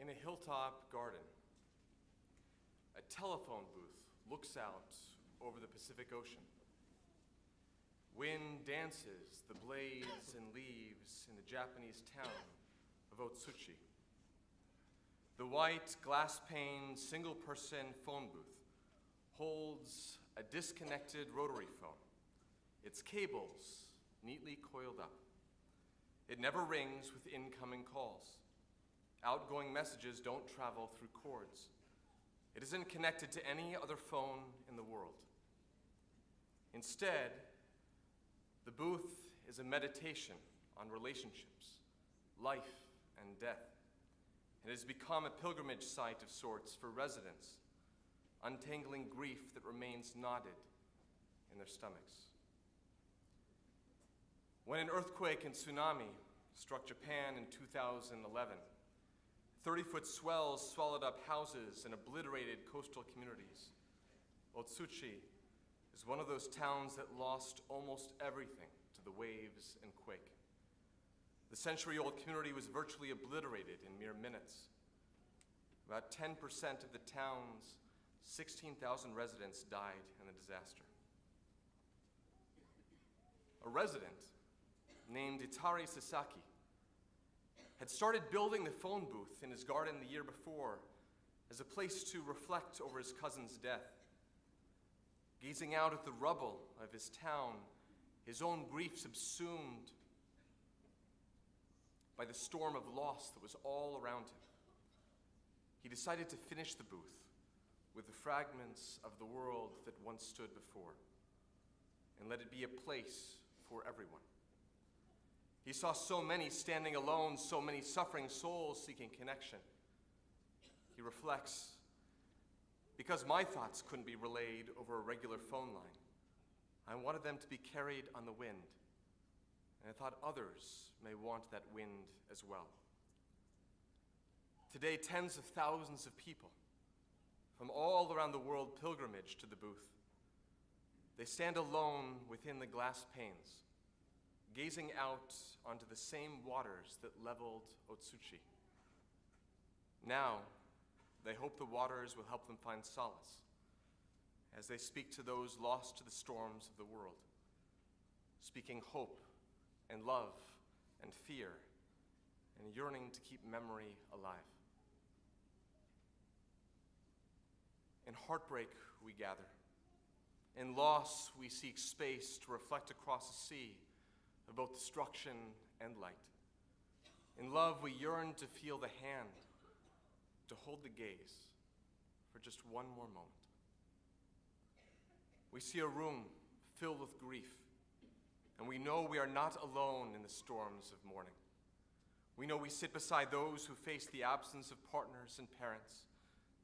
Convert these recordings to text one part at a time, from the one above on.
In a hilltop garden, a telephone booth looks out over the Pacific Ocean. Wind dances the blades and leaves in the Japanese town of Otsuchi. The white, glass-paned, single-person phone booth holds a disconnected rotary phone, its cables neatly coiled up. It never rings with incoming calls. Outgoing messages don't travel through cords. It isn't connected to any other phone in the world. Instead, the booth is a meditation on relationships, life, and death. It has become a pilgrimage site of sorts for residents, untangling grief that remains knotted in their stomachs. When an earthquake and tsunami struck Japan in 2011, 30-foot swells swallowed up houses and obliterated coastal communities. Otsuchi is one of those towns that lost almost everything to the waves and quake. The century-old community was virtually obliterated in mere minutes. About 10% of the town's 16,000 residents died in the disaster. A resident named Itari Sasaki had started building the phone booth in his garden the year before as a place to reflect over his cousin's death. Gazing out at the rubble of his town, his own grief subsumed by the storm of loss that was all around him, he decided to finish the booth with the fragments of the world that once stood before, and let it be a place for everyone. He saw so many standing alone, so many suffering souls seeking connection. He reflects, because my thoughts couldn't be relayed over a regular phone line, I wanted them to be carried on the wind, and I thought others may want that wind as well. Today, tens of thousands of people from all around the world pilgrimage to the booth. They stand alone within the glass panes, gazing out onto the same waters that leveled Otsuchi. Now, they hope the waters will help them find solace as they speak to those lost to the storms of the world, speaking hope and love and fear and yearning to keep memory alive. In heartbreak, we gather. In loss, we seek space to reflect across a sea of both destruction and light. In love, we yearn to feel the hand, to hold the gaze for just one more moment. We see a room filled with grief, and we know we are not alone in the storms of mourning. We know we sit beside those who face the absence of partners and parents,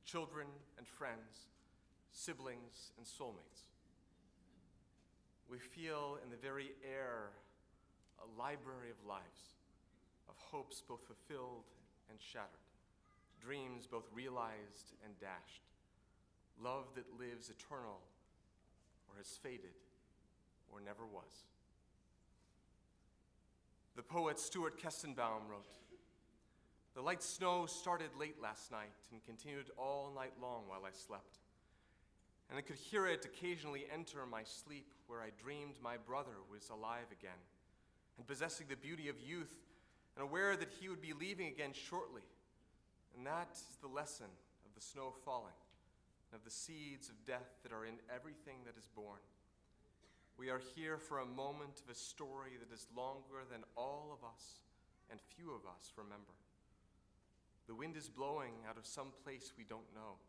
children and friends, siblings and soulmates. We feel in the very air a library of lives, of hopes both fulfilled and shattered, dreams both realized and dashed, love that lives eternal or has faded or never was. The poet Stuart Kestenbaum wrote, "The light snow started late last night and continued all night long while I slept. And I could hear it occasionally enter my sleep where I dreamed my brother was alive again and possessing the beauty of youth and aware that he would be leaving again shortly. And that is the lesson of the snow falling and of the seeds of death that are in everything that is born. We are here for a moment of a story that is longer than all of us and few of us remember. The wind is blowing out of some place we don't know,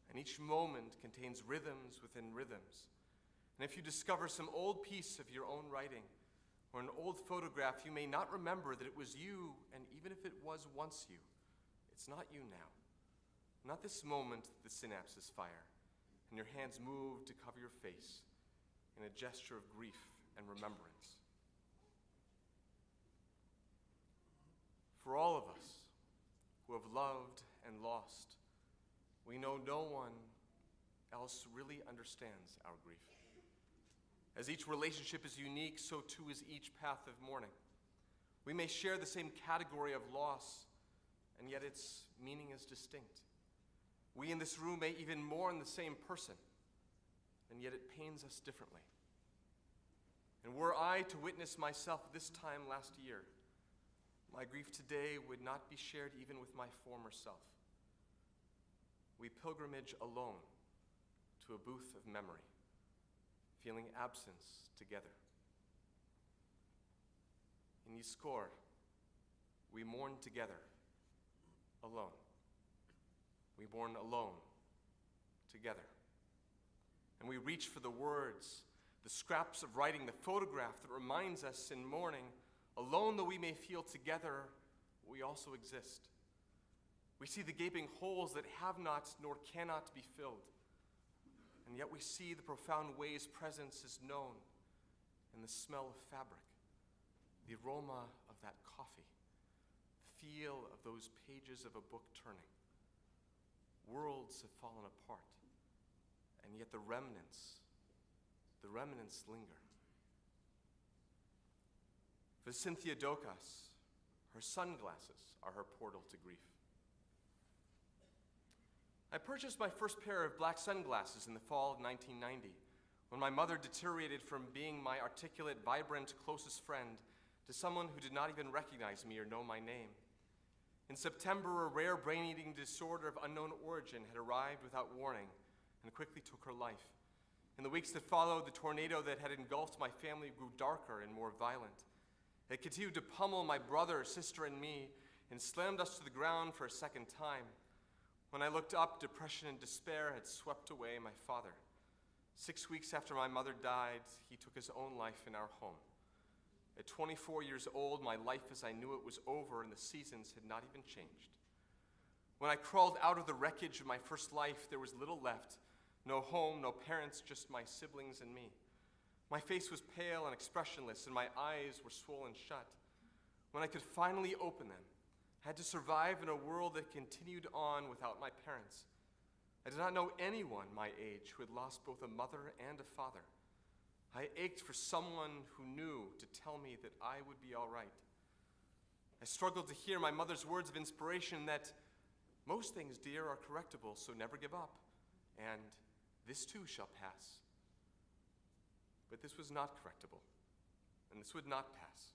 and each moment contains rhythms within rhythms. And if you discover some old piece of your own writing or an old photograph, you may not remember that it was you, and even if it was once you, it's not you now. Not this moment that the synapses fire, and your hands move to cover your face in a gesture of grief and remembrance. For all of us who have loved and lost, we know no one else really understands our grief. As each relationship is unique, so too is each path of mourning. We may share the same category of loss, and yet its meaning is distinct. We in this room may even mourn the same person, and yet it pains us differently. And were I to witness myself this time last year, my grief today would not be shared even with my former self. We pilgrimage alone to a booth of memory, feeling absence together. In Yiskor, we mourn together, alone. We mourn alone, together. And we reach for the words, the scraps of writing, the photograph that reminds us in mourning, alone though we may feel together, we also exist. We see the gaping holes that have not nor cannot be filled. And yet we see the profound ways presence is known in the smell of fabric, the aroma of that coffee, the feel of those pages of a book turning. Worlds have fallen apart, and yet the remnants linger. For Cynthia Dokas, her sunglasses are her portal to grief. I purchased my first pair of black sunglasses in the fall of 1990, when my mother deteriorated from being my articulate, vibrant, closest friend to someone who did not even recognize me or know my name. In September, a rare brain-eating disorder of unknown origin had arrived without warning and quickly took her life. In the weeks that followed, the tornado that had engulfed my family grew darker and more violent. It continued to pummel my brother, sister, and me, and slammed us to the ground for a second time. When I looked up, depression and despair had swept away my father. 6 weeks after my mother died, he took his own life in our home. At 24 years old, my life as I knew it was over, and the seasons had not even changed. When I crawled out of the wreckage of my first life, there was little left. No home, no parents, just my siblings and me. My face was pale and expressionless, and my eyes were swollen shut. When I could finally open them, I had to survive in a world that continued on without my parents. I did not know anyone my age who had lost both a mother and a father. I ached for someone who knew to tell me that I would be all right. I struggled to hear my mother's words of inspiration that most things, dear, are correctable, so never give up, and this too shall pass. But this was not correctable, and this would not pass.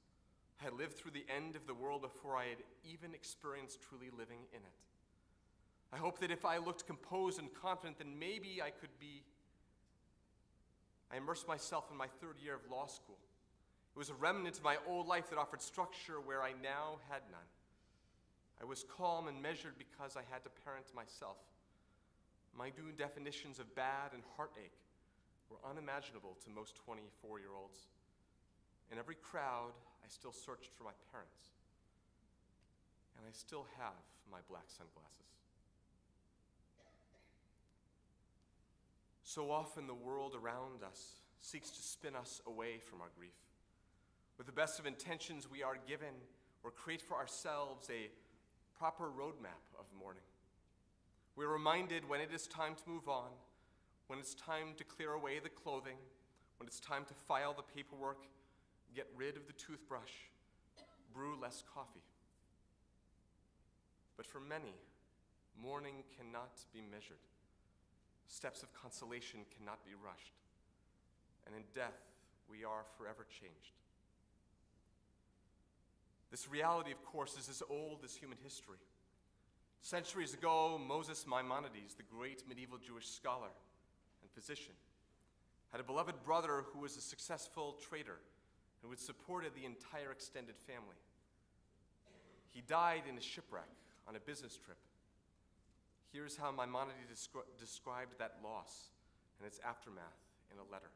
I had lived through the end of the world before I had even experienced truly living in it. I hoped that if I looked composed and confident, then maybe I could be. I immersed myself in my third year of law school. It was a remnant of my old life that offered structure where I now had none. I was calm and measured because I had to parent myself. My new definitions of bad and heartache were unimaginable to most 24-year-olds. In every crowd, I still searched for my parents. And I still have my black sunglasses. So often the world around us seeks to spin us away from our grief. With the best of intentions, we are given or create for ourselves a proper roadmap of mourning. We're reminded when it is time to move on, when it's time to clear away the clothing, when it's time to file the paperwork, get rid of the toothbrush, brew less coffee. But for many, mourning cannot be measured. Steps of consolation cannot be rushed. And in death, we are forever changed. This reality, of course, is as old as human history. Centuries ago, Moses Maimonides, the great medieval Jewish scholar and physician, had a beloved brother who was a successful trader and who had supported the entire extended family. He died in a shipwreck on a business trip. Here's how Maimonides described that loss and its aftermath in a letter.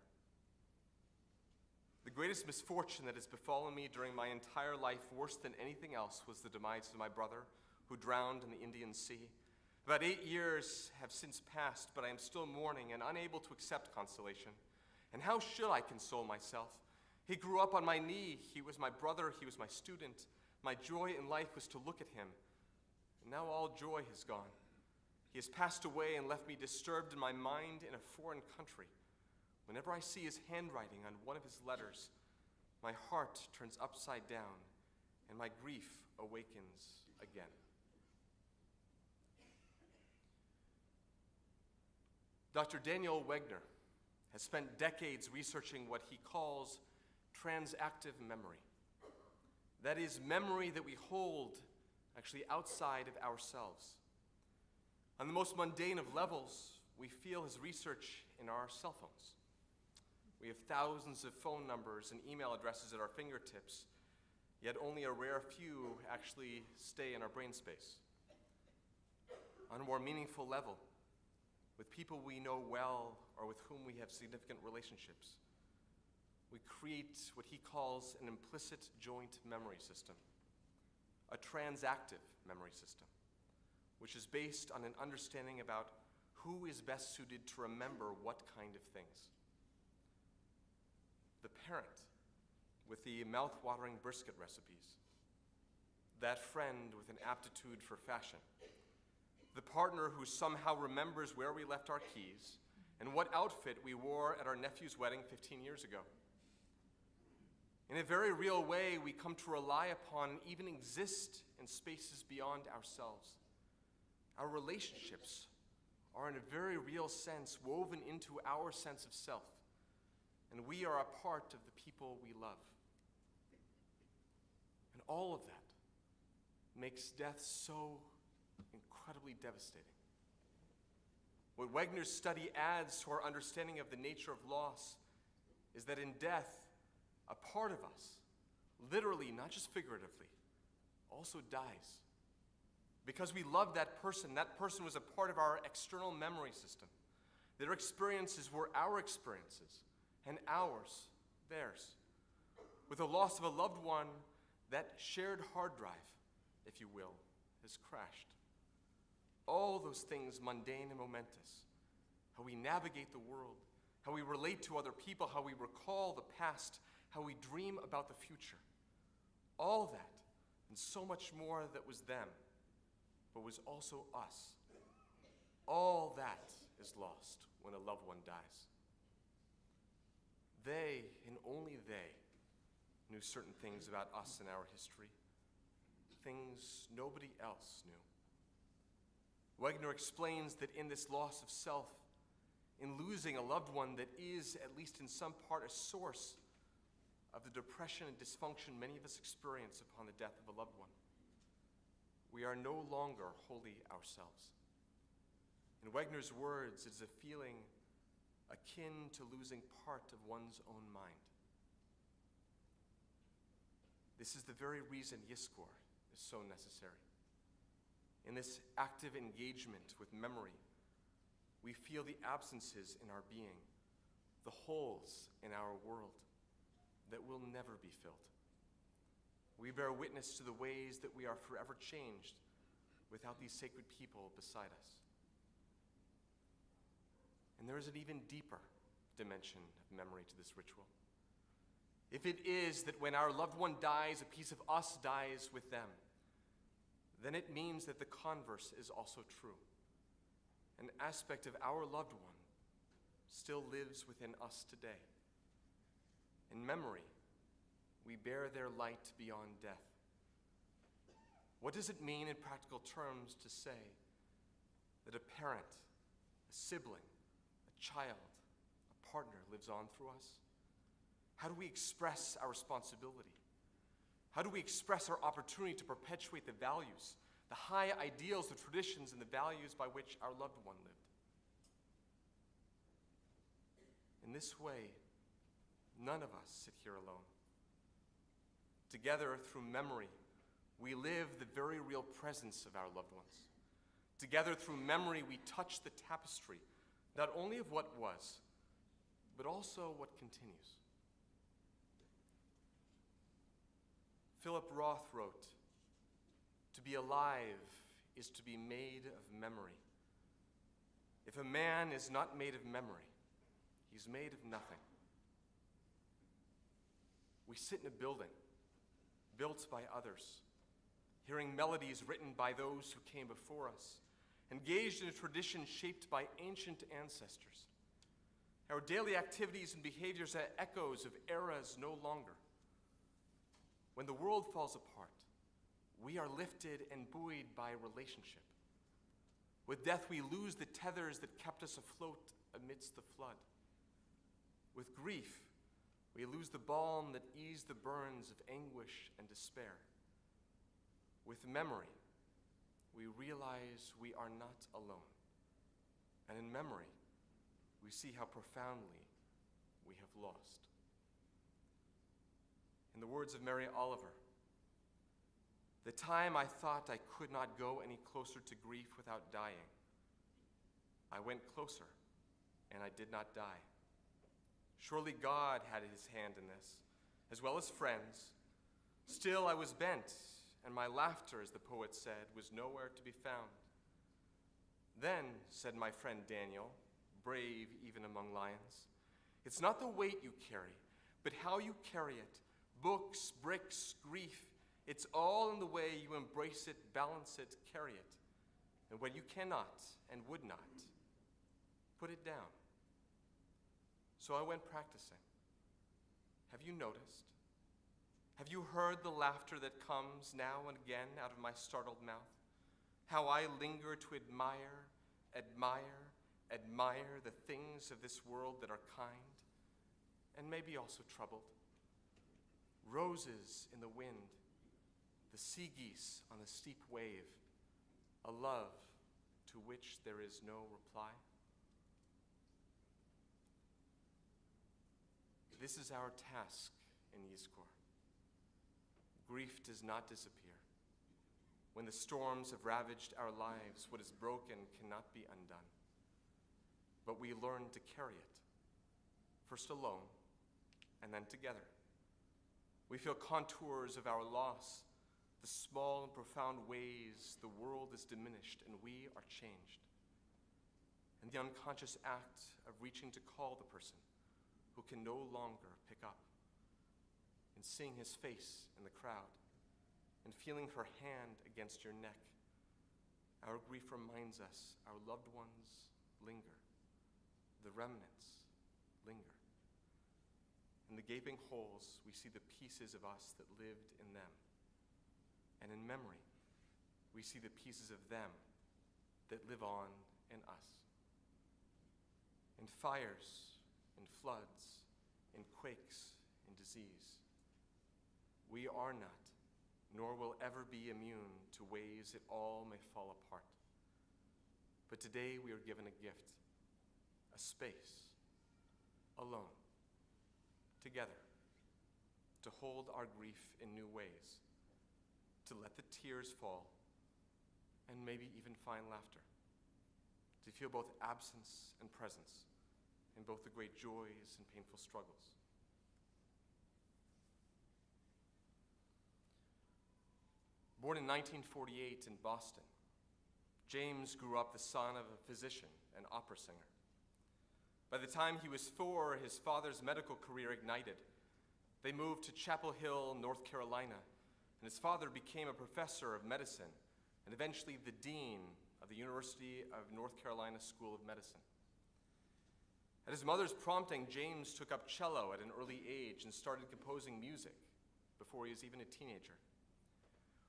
The greatest misfortune that has befallen me during my entire life, worse than anything else, was the demise of my brother, who drowned in the Indian Sea. About 8 years have since passed, but I am still mourning and unable to accept consolation. And how should I console myself? He grew up on my knee. He was my brother. He was my student. My joy in life was to look at him. And now all joy has gone. He has passed away and left me disturbed in my mind in a foreign country. Whenever I see his handwriting on one of his letters, my heart turns upside down and my grief awakens again. Dr. Daniel Wegner has spent decades researching what he calls transactive memory. That is, memory that we hold actually outside of ourselves. On the most mundane of levels, we feel his research in our cell phones. We have thousands of phone numbers and email addresses at our fingertips, yet only a rare few actually stay in our brain space. On a more meaningful level, with people we know well or with whom we have significant relationships, we create what he calls an implicit joint memory system, a transactive memory system, which is based on an understanding about who is best suited to remember what kind of things. The parent with the mouth-watering brisket recipes, that friend with an aptitude for fashion, the partner who somehow remembers where we left our keys and what outfit we wore at our nephew's wedding 15 years ago. In a very real way, we come to rely upon and even exist in spaces beyond ourselves. Our relationships are in a very real sense woven into our sense of self, and we are a part of the people we love. And all of that makes death so incredibly devastating. What Wegner's study adds to our understanding of the nature of loss is that in death, a part of us, literally, not just figuratively, also dies. Because we love that person was a part of our external memory system. Their experiences were our experiences, and ours, theirs. With the loss of a loved one, that shared hard drive, if you will, has crashed. All those things, mundane and momentous, how we navigate the world, how we relate to other people, how we recall the past, how we dream about the future. All that, and so much more that was them, but was also us. All that is lost when a loved one dies. They, and only they, knew certain things about us and our history, things nobody else knew. Wegner explains that in this loss of self, in losing a loved one that is, at least in some part, a source of the depression and dysfunction many of us experience upon the death of a loved one, we are no longer wholly ourselves. In Wegner's words, it is a feeling akin to losing part of one's own mind. This is the very reason Yiskor is so necessary. In this active engagement with memory, we feel the absences in our being, the holes in our world that will never be filled. We bear witness to the ways that we are forever changed without these sacred people beside us. And there is an even deeper dimension of memory to this ritual. If it is that when our loved one dies, a piece of us dies with them, then it means that the converse is also true. An aspect of our loved one still lives within us today. In memory, we bear their light beyond death. What does it mean in practical terms to say that a parent, a sibling, a child, a partner lives on through us? How do we express our responsibility? How do we express our opportunity to perpetuate the values, the high ideals, the traditions, and the values by which our loved one lived? In this way, none of us sit here alone. Together, through memory, we live the very real presence of our loved ones. Together, through memory, we touch the tapestry, not only of what was, but also what continues. Philip Roth wrote, "To be alive is to be made of memory. If a man is not made of memory, he's made of nothing." We sit in a building built by others, hearing melodies written by those who came before us, engaged in a tradition shaped by ancient ancestors. Our daily activities and behaviors are echoes of eras no longer. When the world falls apart, we are lifted and buoyed by relationship. With death, we lose the tethers that kept us afloat amidst the flood. With grief, we lose the balm that eased the burns of anguish and despair. With memory, we realize we are not alone. And in memory, we see how profoundly we have lost. In the words of Mary Oliver, the time I thought I could not go any closer to grief without dying, I went closer, and I did not die. Surely God had his hand in this, as well as friends. Still I was bent, and my laughter, as the poet said, was nowhere to be found. Then, said my friend Daniel, brave even among lions, it's not the weight you carry, but how you carry it. Books, bricks, grief, it's all in the way you embrace it, balance it, carry it. And when you cannot and would not, put it down. So I went practicing. Have you noticed? Have you heard the laughter that comes now and again out of my startled mouth? How I linger to admire the things of this world that are kind and maybe also troubled. Roses in the wind, the sea geese on the steep wave, a love to which there is no reply. This is our task in Yizkor. Grief does not disappear. When the storms have ravaged our lives, what is broken cannot be undone. But we learn to carry it, first alone, and then together. We feel contours of our loss, the small and profound ways the world is diminished and we are changed. And the unconscious act of reaching to call the person who can no longer pick up, and seeing his face in the crowd, and feeling her hand against your neck. Our grief reminds us our loved ones linger. The remnants linger. In the gaping holes, we see the pieces of us that lived in them. And in memory, we see the pieces of them that live on in us. In fires, in floods, in quakes, in disease, we are not, nor will ever be immune to ways it all may fall apart. But today we are given a gift, a space, alone, together, to hold our grief in new ways, to let the tears fall, and maybe even find laughter, to feel both absence and presence in both the great joys and painful struggles. Born in 1948 in Boston, James grew up the son of a physician and opera singer. By the time he was 4, his father's medical career ignited. They moved to Chapel Hill, North Carolina, and his father became a professor of medicine and eventually the dean of the University of North Carolina School of Medicine. At his mother's prompting, James took up cello at an early age and started composing music before he was even a teenager.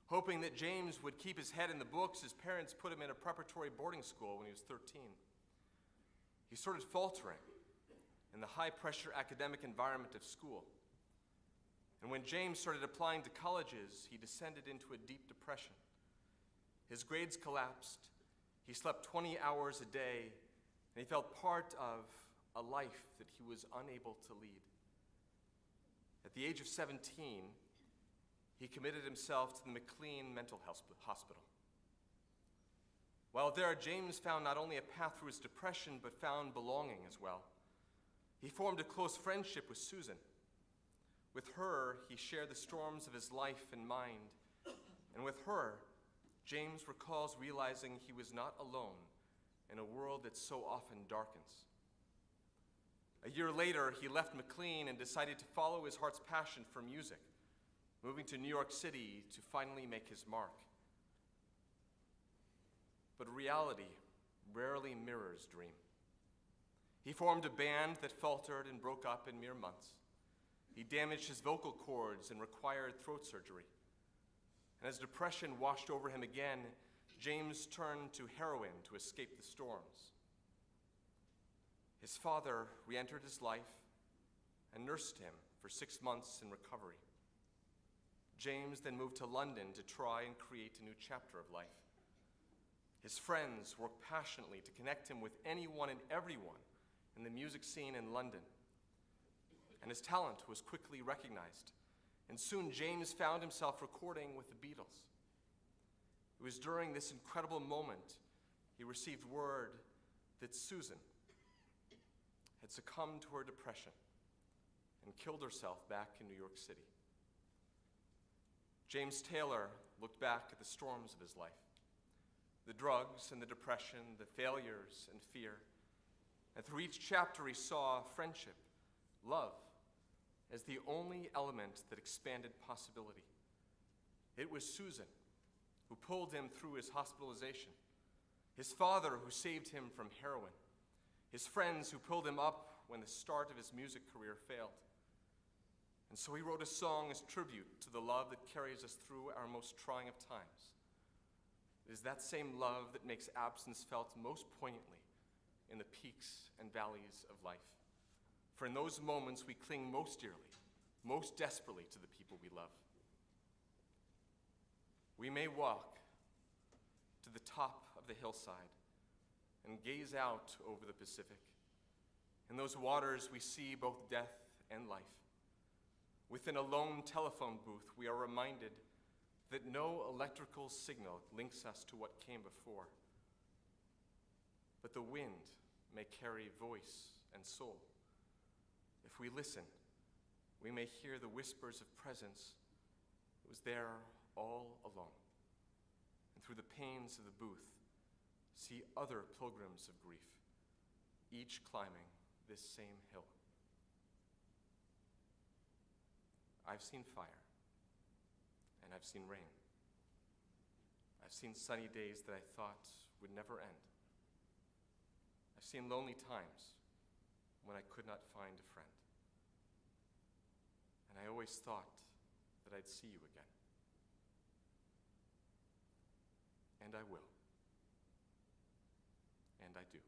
Hoping that James would keep his head in the books, his parents put him in a preparatory boarding school when he was 13. He started faltering in the high-pressure academic environment of school. And when James started applying to colleges, he descended into a deep depression. His grades collapsed, he slept 20 hours a day, and he felt part of a life that he was unable to lead. At the age of 17, he committed himself to the McLean Mental Hospital. While there, James found not only a path through his depression, but found belonging as well. He formed a close friendship with Susan. With her, he shared the storms of his life and mind. And with her, James recalls realizing he was not alone in a world that so often darkens. A year later, he left McLean and decided to follow his heart's passion for music, moving to New York City to finally make his mark. But reality rarely mirrors dream. He formed a band that faltered and broke up in mere months. He damaged his vocal cords and required throat surgery. And as depression washed over him again, James turned to heroin to escape the storms. His father re-entered his life and nursed him for 6 months in recovery. James then moved to London to try and create a new chapter of life. His friends worked passionately to connect him with anyone and everyone in the music scene in London. And his talent was quickly recognized. And soon James found himself recording with the Beatles. It was during this incredible moment he received word that Susan had succumbed to her depression and killed herself back in New York City. James Taylor looked back at the storms of his life, the drugs and the depression, the failures and fear. And through each chapter he saw friendship, love, as the only element that expanded possibility. It was Susan who pulled him through his hospitalization, his father who saved him from heroin, his friends who pulled him up when the start of his music career failed. And so he wrote a song as tribute to the love that carries us through our most trying of times. It is that same love that makes absence felt most poignantly in the peaks and valleys of life. For in those moments we cling most dearly, most desperately to the people we love. We may walk to the top of the hillside and gaze out over the Pacific. In those waters we see both death and life. Within a lone telephone booth, we are reminded that no electrical signal links us to what came before. But the wind may carry voice and soul. If we listen, we may hear the whispers of presence that was there all along. And through the pains of the booth, see other pilgrims of grief, each climbing this same hill. I've seen fire, and I've seen rain. I've seen sunny days that I thought would never end. I've seen lonely times when I could not find a friend. And I always thought that I'd see you again. And I will. And I do.